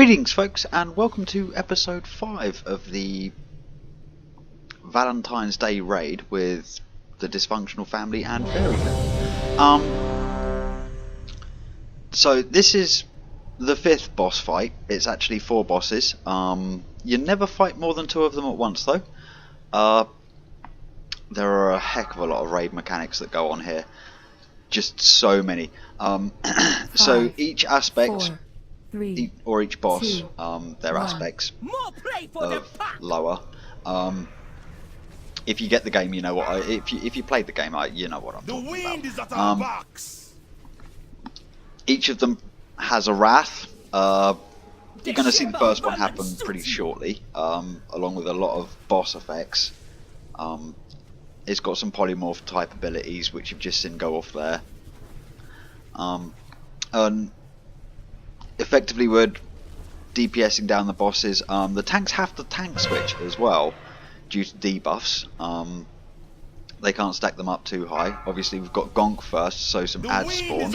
Greetings folks, and welcome to episode 5 of the Valentine's Day raid with the dysfunctional family and fairy family. So this is the 5th boss fight. It's actually 4 bosses. You never fight more than 2 of them at once though. There are a heck of a lot of raid mechanics that go on here. Just so many. So each aspect, or each boss, their aspects of lower. If you get the game, you know what. If you played the game, you know what I'm talking about. Each of them has a wrath. You're going to see the first one happen pretty shortly, along with a lot of boss effects. It's got some polymorph type abilities, which you've just seen go off there. And effectively, we're DPSing down the bosses. The tanks have the tank switch as well, due to debuffs. They can't stack them up too high. Obviously, we've got Gonk first, so some ads spawn.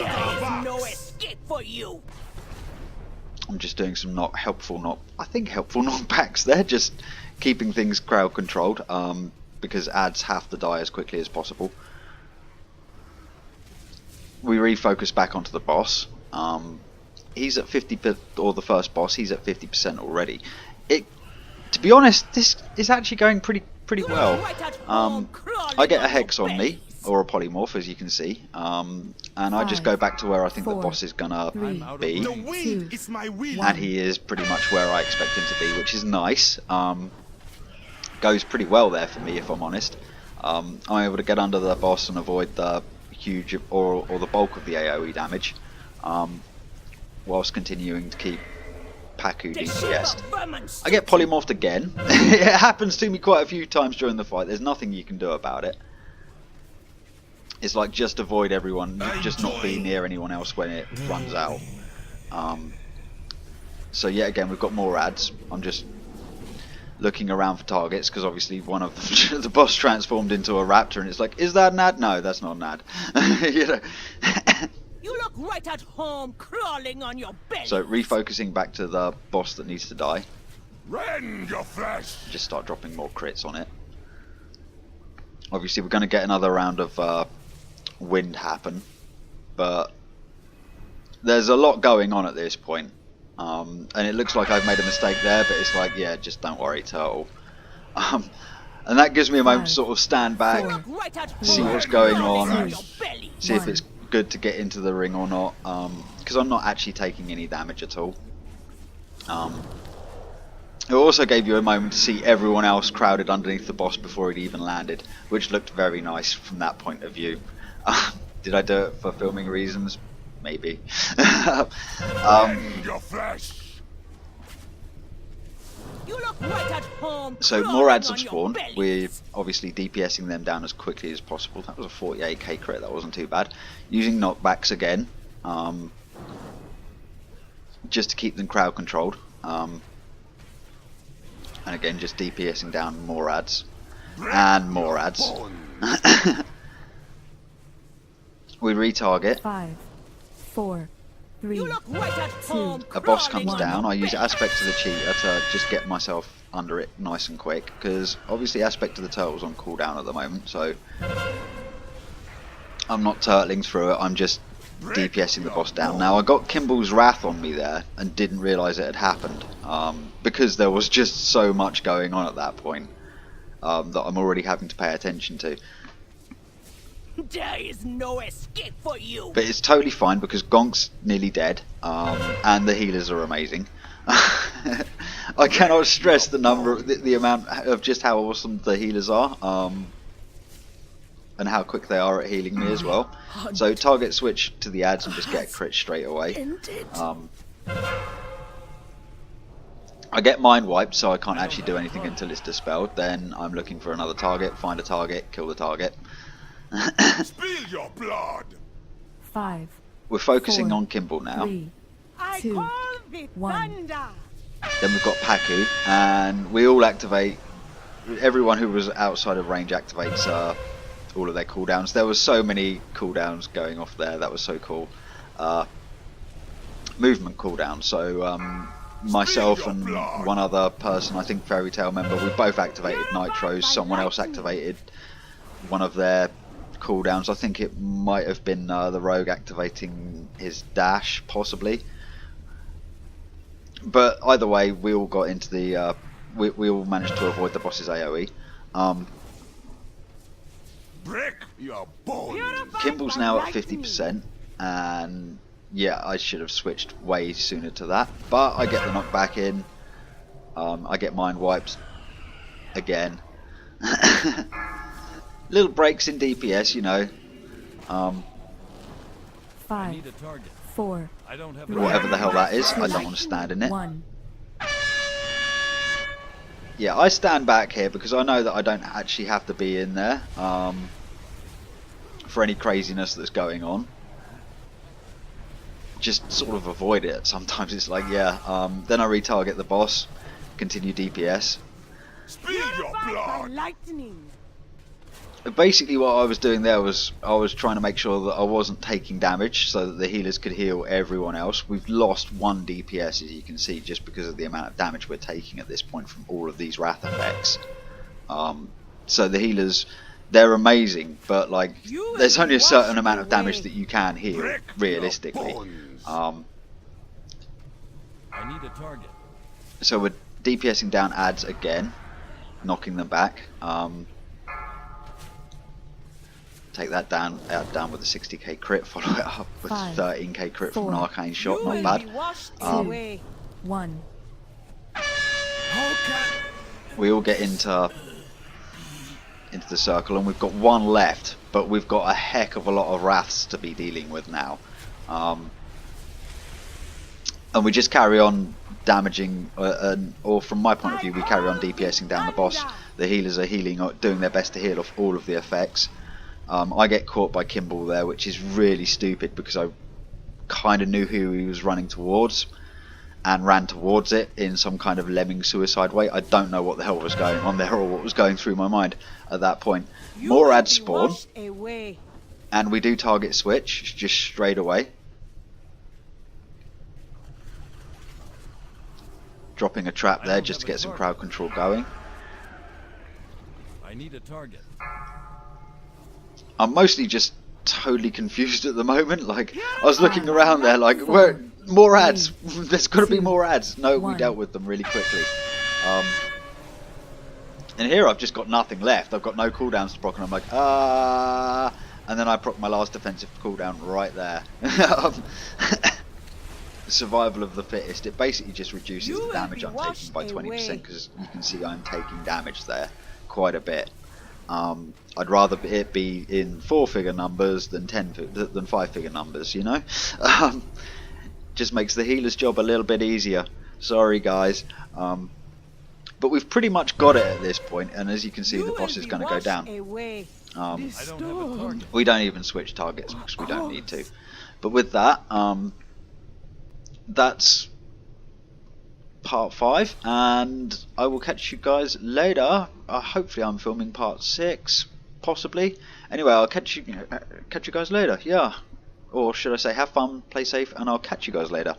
No escape for you. I'm just doing some helpful knockbacks there, just keeping things crowd controlled. Because ads have to die as quickly as possible. We refocus back onto the boss. He's at 50%, or the first boss. He's at 50% already. To be honest, this is actually going pretty well. I get a hex on me, or a polymorph, as you can see, and I just go back to where I think the boss is gonna be, and he is pretty much where I expect him to be, which is nice. Goes pretty well there for me, if I'm honest. I'm able to get under the boss and avoid the huge or the bulk of the AoE damage, whilst continuing to keep Paku DPS'd. I get polymorphed again. It happens to me quite a few times during the fight. There's nothing you can do about it. It's like just avoid everyone, just not be near anyone else when it runs out. So yet again, we've got more ads. I'm just looking around for targets, because obviously one of them, the boss transformed into a raptor, and it's like, is that an ad? No, that's not an ad. You know? You look right at home, crawling on your belly. So refocusing back to the boss that needs to die. Rend your flesh. Just start dropping more crits on it. Obviously we're going to get another round of wind happen, but there's a lot going on at this point. And it looks like I've made a mistake there, but it's like, yeah, just don't worry, turtle. And that gives me a moment to sort of stand back, see what's going on, see if it's good to get into the ring or not, because I'm not actually taking any damage at all. It also gave you a moment to see everyone else crowded underneath the boss before it even landed, which looked very nice from that point of view. Did I do it for filming reasons? Maybe. So more ads have spawned. We're obviously DPSing them down as quickly as possible. That was a 48k crit, that wasn't too bad. Using knockbacks again, just to keep them crowd controlled. And again, just DPSing down more ads. And more ads. We retarget. 5, 4, 3, a boss comes down. I use Aspect of the Cheetah to just get myself under it nice and quick, because obviously Aspect of the Turtle's on cooldown at the moment, so I'm not turtling through it, I'm just DPSing the boss down. Now I got Kimball's Wrath on me there and didn't realise it had happened, because there was just so much going on at that point that I'm already having to pay attention to. There is no escape for you. But it's totally fine, because Gonk's nearly dead, and the healers are amazing. I cannot stress the amount of just how awesome the healers are, and how quick they are at healing me as well. So target switch to the ads and just get a crit straight away. I get mind wiped, so I can't actually do anything until it's dispelled. Then I'm looking for another target, find a target, kill the target. Spill your blood. 5. We're focusing on Kimball now. 3, 2, 1. Then we've got Paku, and we all activate. Everyone who was outside of range activates all of their cooldowns. There was so many cooldowns going off there. That was so cool. Movement cooldown. So myself and one other person, I think Fairy Tale member, we both activated nitros. Someone else activated one of their cooldowns. I think it might have been the rogue activating his dash, possibly. But either way, we all got into the we all managed to avoid the boss's AoE. Break your bones. Kimball's now at 50%, and yeah, I should have switched way sooner to that, but I get the knockback in. I get mind wiped again. Little breaks in DPS, you know. 5, 4, Whatever the hell that is, I don't want to stand in it. 1. Yeah, I stand back here because I know that I don't actually have to be in there for any craziness that's going on. Just sort of avoid it. Sometimes it's like, yeah, then I retarget the boss, continue DPS. Spill your blood. Lightning. Basically what I was doing there was I was trying to make sure that I wasn't taking damage so that the healers could heal everyone else. We've lost 1 DPS, as you can see, just because of the amount of damage we're taking at this point from all of these wrath effects. So the healers, they're amazing, but like there's only a certain amount of damage that you can heal realistically. I need a target. So we're DPSing down ads again, knocking them back. Take that down with a 60k crit, follow it up with 13k crit from an arcane shot, not bad. 2, 1. We all get into the circle, and we've got 1 left, but we've got a heck of a lot of wraths to be dealing with now. And we just carry on damaging, or from my point of view, we carry on DPSing down the boss. The healers are healing, doing their best to heal off all of the effects. I get caught by Kimball there, which is really stupid because I kind of knew who he was running towards and ran towards it in some kind of lemming suicide way. I don't know what the hell was going on there or what was going through my mind at that point. More ads spawn, and we do target switch just straight away. Dropping a trap there just to get some crowd control going. I need a target. I'm mostly just totally confused at the moment. Like, I was looking around there like, where, more ads, there's got to be more ads. No, we dealt with them really quickly. And here I've just got nothing left. I've got no cooldowns to proc, and I'm like, and then I proc my last defensive cooldown right there. Survival of the fittest. It basically just reduces the damage I'm taking by 20%, because you can see I'm taking damage there quite a bit. I'd rather it be in 4-figure numbers than 5-figure numbers, you know. Just makes the healer's job a little bit easier. Sorry guys, but we've pretty much got it at this point, and as you can see, the boss is going to go down. We don't even switch targets because we don't need to. But with that, that's part 5, and I will catch you guys later. Hopefully I'm filming part 6, possibly. Anyway, I'll catch you guys later, yeah. Or should I say have fun, play safe, and I'll catch you guys later.